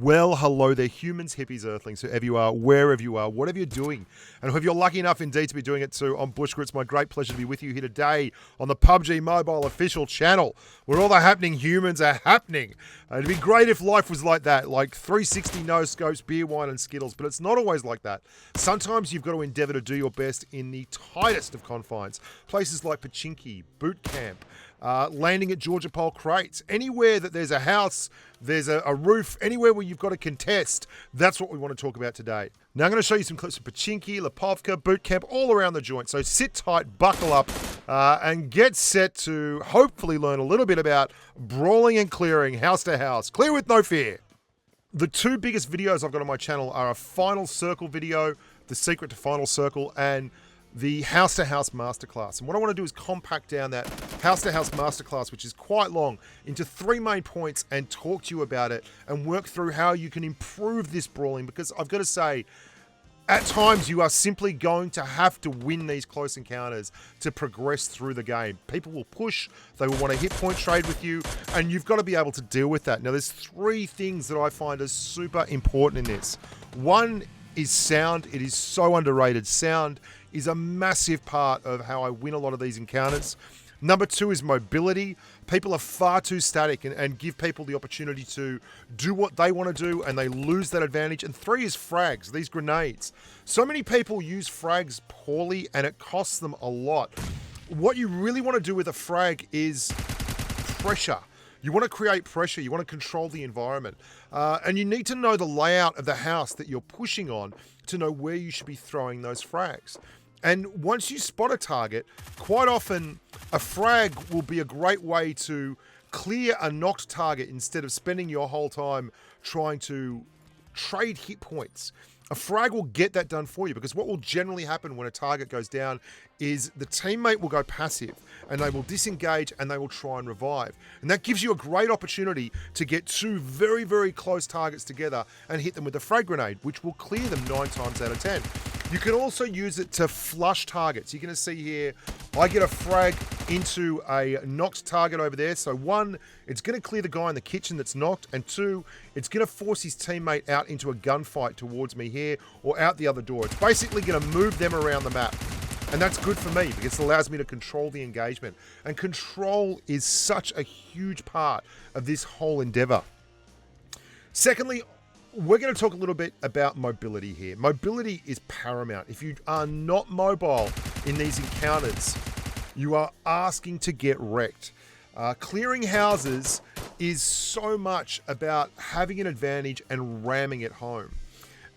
Well, hello there, humans, hippies, earthlings, whoever you are, wherever you are, whatever you're doing. And if you're lucky enough indeed to be doing it too on Bushcrit, it's my great pleasure to be with you here today on the Pubg mobile official channel, where all the happening humans are happening. It'd be great if life was like that, like 360 no scopes, beer, wine, and Skittles, but it's not always like that. Sometimes you've got to endeavour to do your best in the tightest of confines. Places like Pochinki, bootcamp, landing at Georgia Pole crates, anywhere that there's a house, there's a roof, anywhere where you've got to contest, that's what we want to talk about today. Now I'm going to show you some clips of Pochinki, Pubg, bootcamp, all around the joint. So sit tight, buckle up, and get set to hopefully learn a little bit about brawling and clearing house to house. Clear with no fear. The two biggest videos I've got on my channel are a Final Circle video, the secret to Final Circle, and the house-to-house masterclass. And what I want to do is compact down that house-to-house masterclass, which is quite long, into three main points and talk to you about it and work through how you can improve this brawling, because I've got to say, at times you are simply going to have to win these close encounters to progress through the game. People will push, they will want to hit point trade with you, and you've got to be able to deal with that. Now there's three things that I find are super important in this. One is sound. It is so underrated. Sound is a massive part of how I win a lot of these encounters. Number two is mobility. People are far too static and give people the opportunity to do what they want to do, and they lose that advantage. And three is frags, these grenades. So many people use frags poorly and it costs them a lot. What you really want to do with a frag is pressure. You want to create pressure, you want to control the environment. And you need to know the layout of the house that you're pushing on to know where you should be throwing those frags. And once you spot a target, quite often a frag will be a great way to clear a knocked target instead of spending your whole time trying to trade hit points. A frag will get that done for you, because what will generally happen when a target goes down is the teammate will go passive and they will disengage and they will try and revive. And that gives you a great opportunity to get two very, very close targets together and hit them with a frag grenade, which will clear them 9 times out of 10. You can also use it to flush targets. You're going to see here, I get a frag into a knocked target over there. So one, it's going to clear the guy in the kitchen that's knocked. And two, it's going to force his teammate out into a gunfight towards me here or out the other door. It's basically going to move them around the map. And that's good for me because it allows me to control the engagement. And control is such a huge part of this whole endeavor. Secondly, we're going to talk a little bit about mobility here. Mobility is paramount. If you are not mobile in these encounters, you are asking to get wrecked. Clearing houses is so much about having an advantage and ramming it home.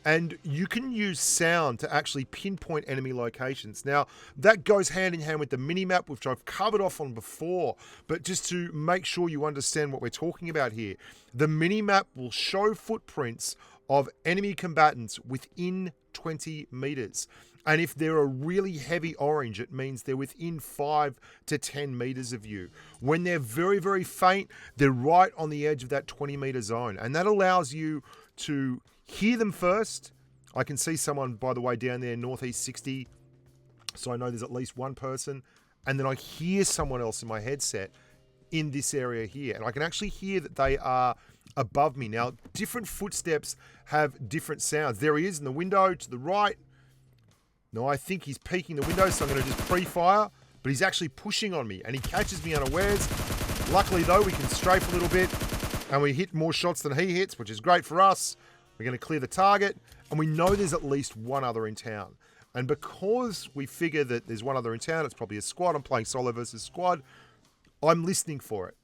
And you can use sound to actually pinpoint enemy locations. Now, that goes hand in hand with the minimap, which I've covered off on before, but just to make sure you understand what we're talking about here. The minimap will show footprints of enemy combatants within 20 meters. And if they're a really heavy orange, it means they're within 5 to 10 meters of you. When they're very, very faint, they're right on the edge of that 20-meter zone. And that allows you to hear them first. I can see someone, by the way, down there, northeast 60. So I know there's at least one person. And then I hear someone else in my headset in this area here. And I can actually hear that they are above me. Now, different footsteps have different sounds. There he is in the window to the right. No, I think he's peeking the window, so I'm going to just pre-fire. But he's actually pushing on me, and he catches me unawares. Luckily, though, we can strafe a little bit, and we hit more shots than he hits, which is great for us. We're going to clear the target, and we know there's at least one other in town. And because we figure that there's one other in town, it's probably a squad. I'm playing solo versus squad. I'm listening for it.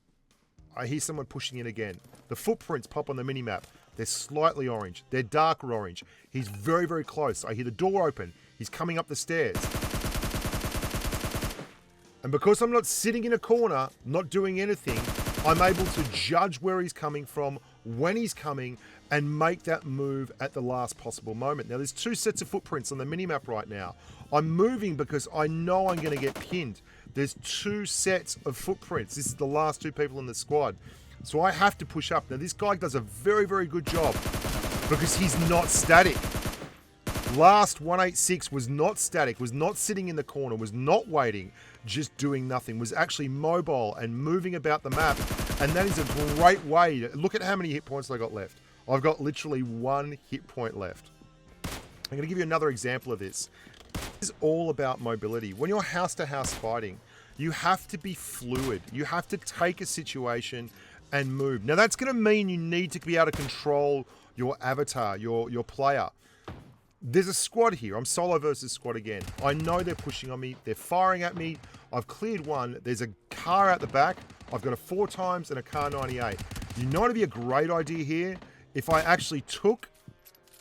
I hear someone pushing in again. The footprints pop on the minimap. They're slightly orange. They're darker orange. He's very, very close. I hear the door open. He's coming up the stairs. And because I'm not sitting in a corner, not doing anything, I'm able to judge where he's coming from, when he's coming, and make that move at the last possible moment. Now, there's 2 sets of footprints on the minimap right now. I'm moving because I know I'm going to get pinned. There's 2 sets of footprints. This is the last 2 people in the squad. So I have to push up. Now, this guy does a very, very good job because he's not static. Last 186 was not static, was not sitting in the corner, was not waiting, just doing nothing, was actually mobile and moving about the map. And that is a great way to look at how many hit points I got left. I've got literally 1 hit point left. I'm going to give you another example of this. This is all about mobility. When you're house-to-house fighting, you have to be fluid. You have to take a situation and move. Now, that's going to mean you need to be able to control your avatar, your player. There's a squad here. I'm solo versus squad again. I know they're pushing on me. They're firing at me. I've cleared one. There's a car out the back. I've got a 4 times and a car 98. You know it'd be a great idea here if I actually took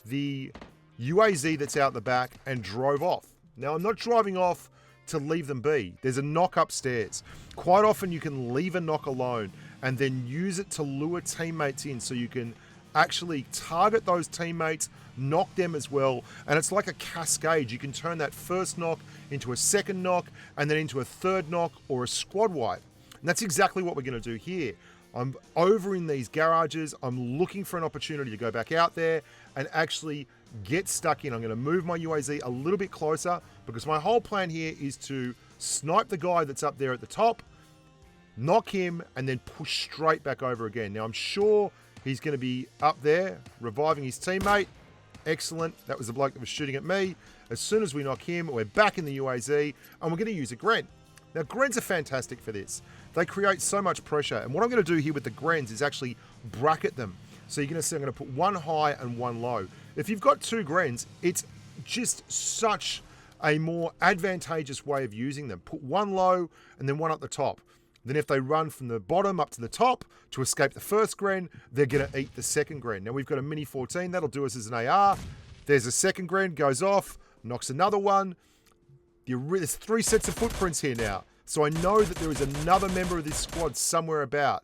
the UAZ that's out the back and drove off. Now, I'm not driving off to leave them be. There's a knock upstairs. Quite often you can leave a knock alone and then use it to lure teammates in so you can actually target those teammates, knock them as well, and it's like a cascade. You can turn that first knock into a second knock and then into a third knock or a squad wipe. And that's exactly what we're going to do here. I'm over in these garages. I'm looking for an opportunity to go back out there and actually get stuck in. I'm going to move my UAZ a little bit closer because my whole plan here is to snipe the guy that's up there at the top, knock him, and then push straight back over again. Now, I'm sure he's going to be up there reviving his teammate. Excellent. That was the bloke that was shooting at me. As soon as we knock him, we're back in the UAZ, and we're going to use a Gren. Now, Grens are fantastic for this. They create so much pressure. And what I'm going to do here with the Grens is actually bracket them. So you're going to see I'm going to put one high and one low. If you've got 2 Grens, it's just such a more advantageous way of using them. Put one low and then one up the top. Then if they run from the bottom up to the top to escape the first Gren, they're going to eat the second Gren. Now we've got a Mini 14. That'll do us as an AR. There's a second Gren, goes off, knocks another one. There's 3 sets of footprints here now. So I know that there is another member of this squad somewhere about.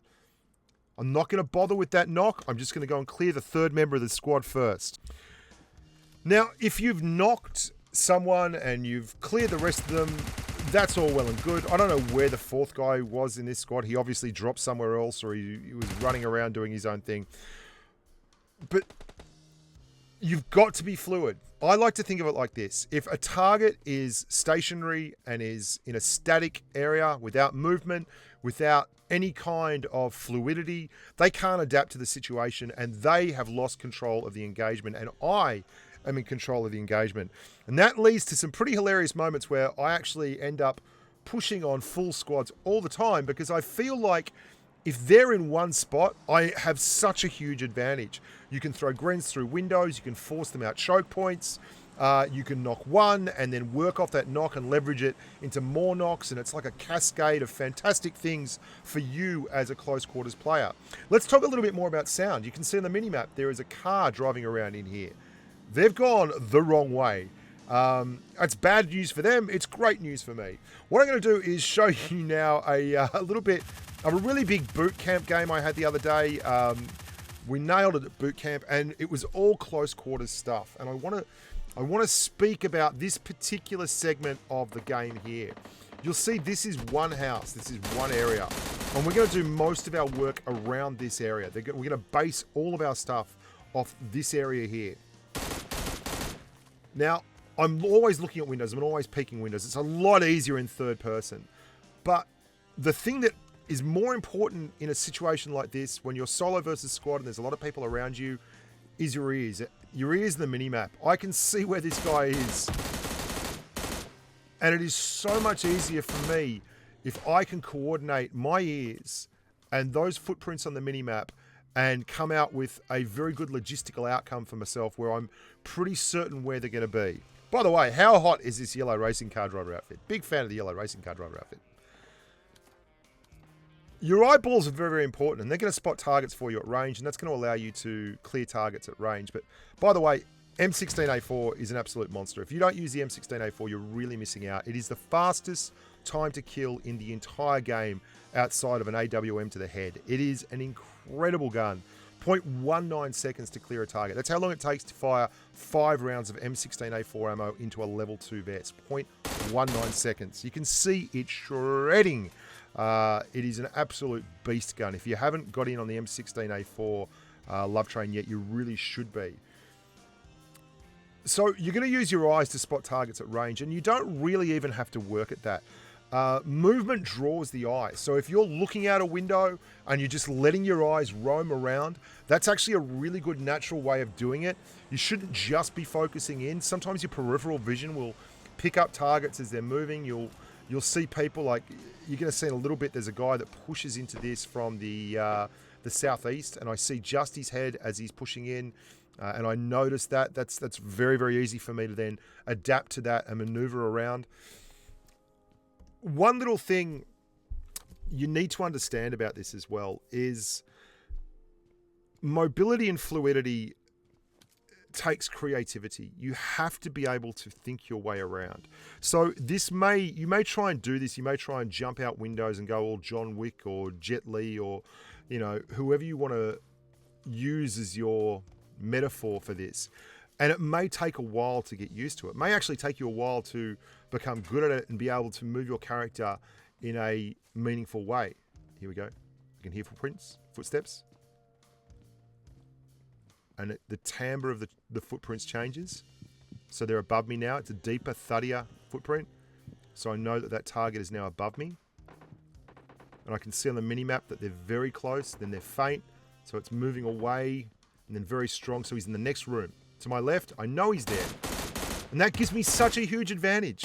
I'm not going to bother with that knock. I'm just going to go and clear the 3rd member of the squad first. Now, if you've knocked someone and you've cleared the rest of them, that's all well and good. I don't know where the 4th guy was in this squad. He obviously dropped somewhere else or he was running around doing his own thing. But you've got to be fluid. I like to think of it like this. If a target is stationary and is in a static area without movement, without any kind of fluidity, they can't adapt to the situation and they have lost control of the engagement. And I am in control of the engagement. And that leads to some pretty hilarious moments where I actually end up pushing on full squads all the time because I feel like if they're in one spot, I have such a huge advantage. You can throw Grens through windows, you can force them out choke points, you can knock one and then work off that knock and leverage it into more knocks, and it's like a cascade of fantastic things for you as a close quarters player. Let's talk a little bit more about sound. You can see on the minimap there is a car driving around in here. They've gone the wrong way. It's bad news for them. It's great news for me. What I'm going to do is show you now a little bit of a really big boot camp game I had the other day. We nailed it at boot camp, and it was all close quarters stuff. And I want to speak about this particular segment of the game here. You'll see this is one house. This is one area, and we're going to do most of our work around this area. We're going to base all of our stuff off this area here. Now, I'm always looking at windows. I'm always peeking windows. It's a lot easier in third person. But the thing that is more important in a situation like this, when you're solo versus squad and there's a lot of people around you, is your ears. Your ears in the minimap. I can see where this guy is. And it is so much easier for me if I can coordinate my ears and those footprints on the minimap and come out with a very good logistical outcome for myself where I'm pretty certain where they're going to be. By the way, how hot is this yellow racing car driver outfit? Big fan of the yellow racing car driver outfit. Your eyeballs are very, very important, and they're going to spot targets for you at range, and that's going to allow you to clear targets at range. But by the way, M16A4 is an absolute monster. If you don't use the M16A4, you're really missing out. It is the fastest time to kill in the entire game outside of an AWM to the head. It is an incredible gun. 0.19 seconds to clear a target. That's how long it takes to fire 5 rounds of M16A4 ammo into a level 2 vest. 0.19 seconds. You can see it shredding. It is an absolute beast gun. If you haven't got in on the M16A4 love train yet, you really should be. So you're going to use your eyes to spot targets at range, and you don't really even have to work at that. Movement draws the eye. So if you're looking out a window and you're just letting your eyes roam around, that's actually a really good natural way of doing it. You shouldn't just be focusing in. Sometimes your peripheral vision will pick up targets as they're moving. You'll see people, like you're going to see in a little bit, there's a guy that pushes into this from the southeast, and I see just his head as he's pushing in. And I noticed that. That's very, very easy for me to then adapt to that and maneuver around. One little thing you need to understand about this as well is mobility and fluidity takes creativity. You have to be able to think your way around. So you may try and do this. You may try and jump out windows and go all John Wick or Jet Li or, whoever you want to use as your metaphor for this. And it may take a while to get used to it. It may actually take you a while to become good at it and be able to move your character in a meaningful way. Here we go. You can hear footsteps. And the timbre of the footprints changes. So they're above me now. It's a deeper, thuddier footprint. So I know that target is now above me. And I can see on the mini-map that they're very close, then they're faint. So it's moving away and then very strong. So he's in the next room. To my left, I know he's there. And that gives me such a huge advantage.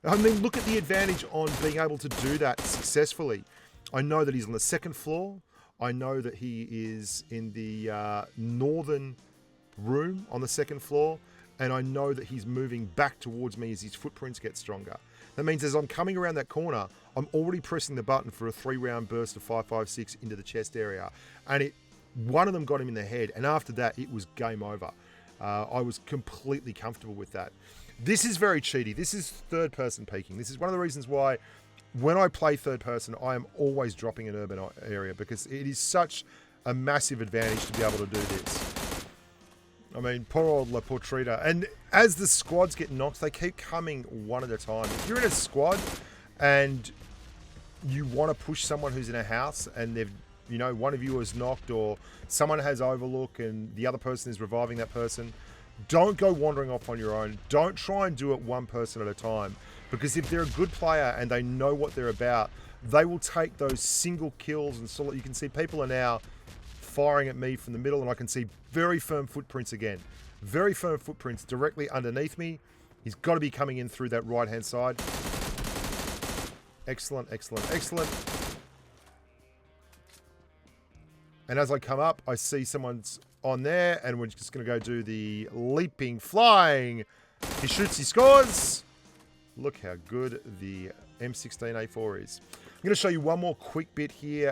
I mean, look at the advantage on being able to do that successfully. I know that he's on the second floor. I know that he is in the northern room on the second floor. And I know that he's moving back towards me as his footprints get stronger. That means as I'm coming around that corner, I'm already pressing the button for a 3-round burst of 5.56 into the chest area. And one of them got him in the head, and after that, it was game over. I was completely comfortable with that. This is very cheaty. This is third-person peeking. This is one of the reasons why when I play third-person, I am always dropping an urban area, because it is such a massive advantage to be able to do this. I mean, poor old La Portrita. And as the squads get knocked, they keep coming one at a time. If you're in a squad and you want to push someone who's in a house and they've one of you is knocked or someone has overlook and the other person is reviving that person, don't go wandering off on your own. Don't try and do it one person at a time, because if they're a good player and they know what they're about, they will take those single kills. And so you can see people are now firing at me from the middle, and I can see very firm footprints again. Very firm footprints directly underneath me. He's got to be coming in through that right-hand side. Excellent, excellent, excellent. And as I come up, I see someone's on there, and we're just going to go do the leaping, flying. He shoots, he scores. Look how good the M16A4 is. I'm going to show you one more quick bit here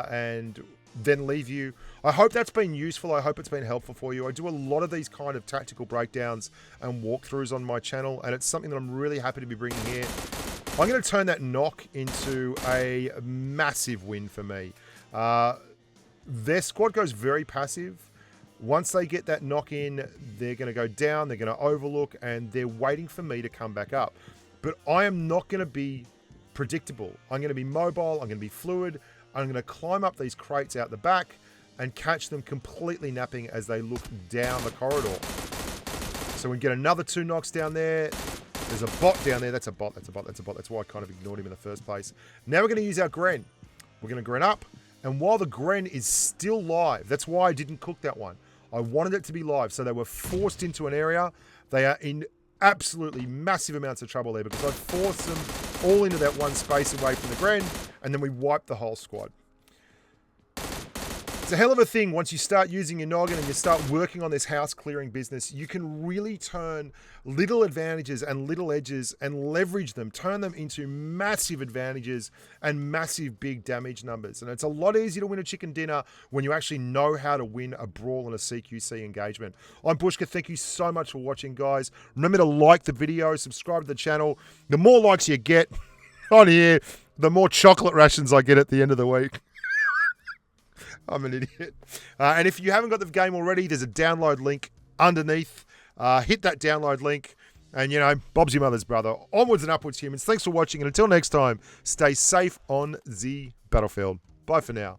and then leave you. I hope that's been useful. I hope it's been helpful for you. I do a lot of these kind of tactical breakdowns and walkthroughs on my channel, and it's something that I'm really happy to be bringing here. I'm going to turn that knock into a massive win for me. Their squad goes very passive. Once they get that knock in, they're going to go down, they're going to overlook, and they're waiting for me to come back up. But I am not going to be predictable. I'm going to be mobile, I'm going to be fluid, I'm going to climb up these crates out the back and catch them completely napping as they look down the corridor. So we get another 2 knocks down there. There's a bot down there. That's a bot, that's a bot, that's a bot. That's why I kind of ignored him in the first place. Now we're going to use our Gren. We're going to Gren up. And while the Gren is still live, that's why I didn't cook that one. I wanted it to be live. So they were forced into an area. They are in absolutely massive amounts of trouble there, because I forced them all into that one space away from the Gren, and then we wiped the whole squad. It's a hell of a thing once you start using your noggin and you start working on this house clearing business. You can really turn little advantages and little edges and leverage them, turn them into massive advantages and massive big damage numbers. And it's a lot easier to win a chicken dinner when you actually know how to win a brawl and a CQC engagement. I'm Bushka. Thank you so much for watching, guys. Remember to like the video, subscribe to the channel. The more likes you get on here, the more chocolate rations I get at the end of the week. I'm an idiot. And if you haven't got the game already, there's a download link underneath. Hit that download link. And, Bob's your mother's brother. Onwards and upwards, humans. Thanks for watching. And until next time, stay safe on the battlefield. Bye for now.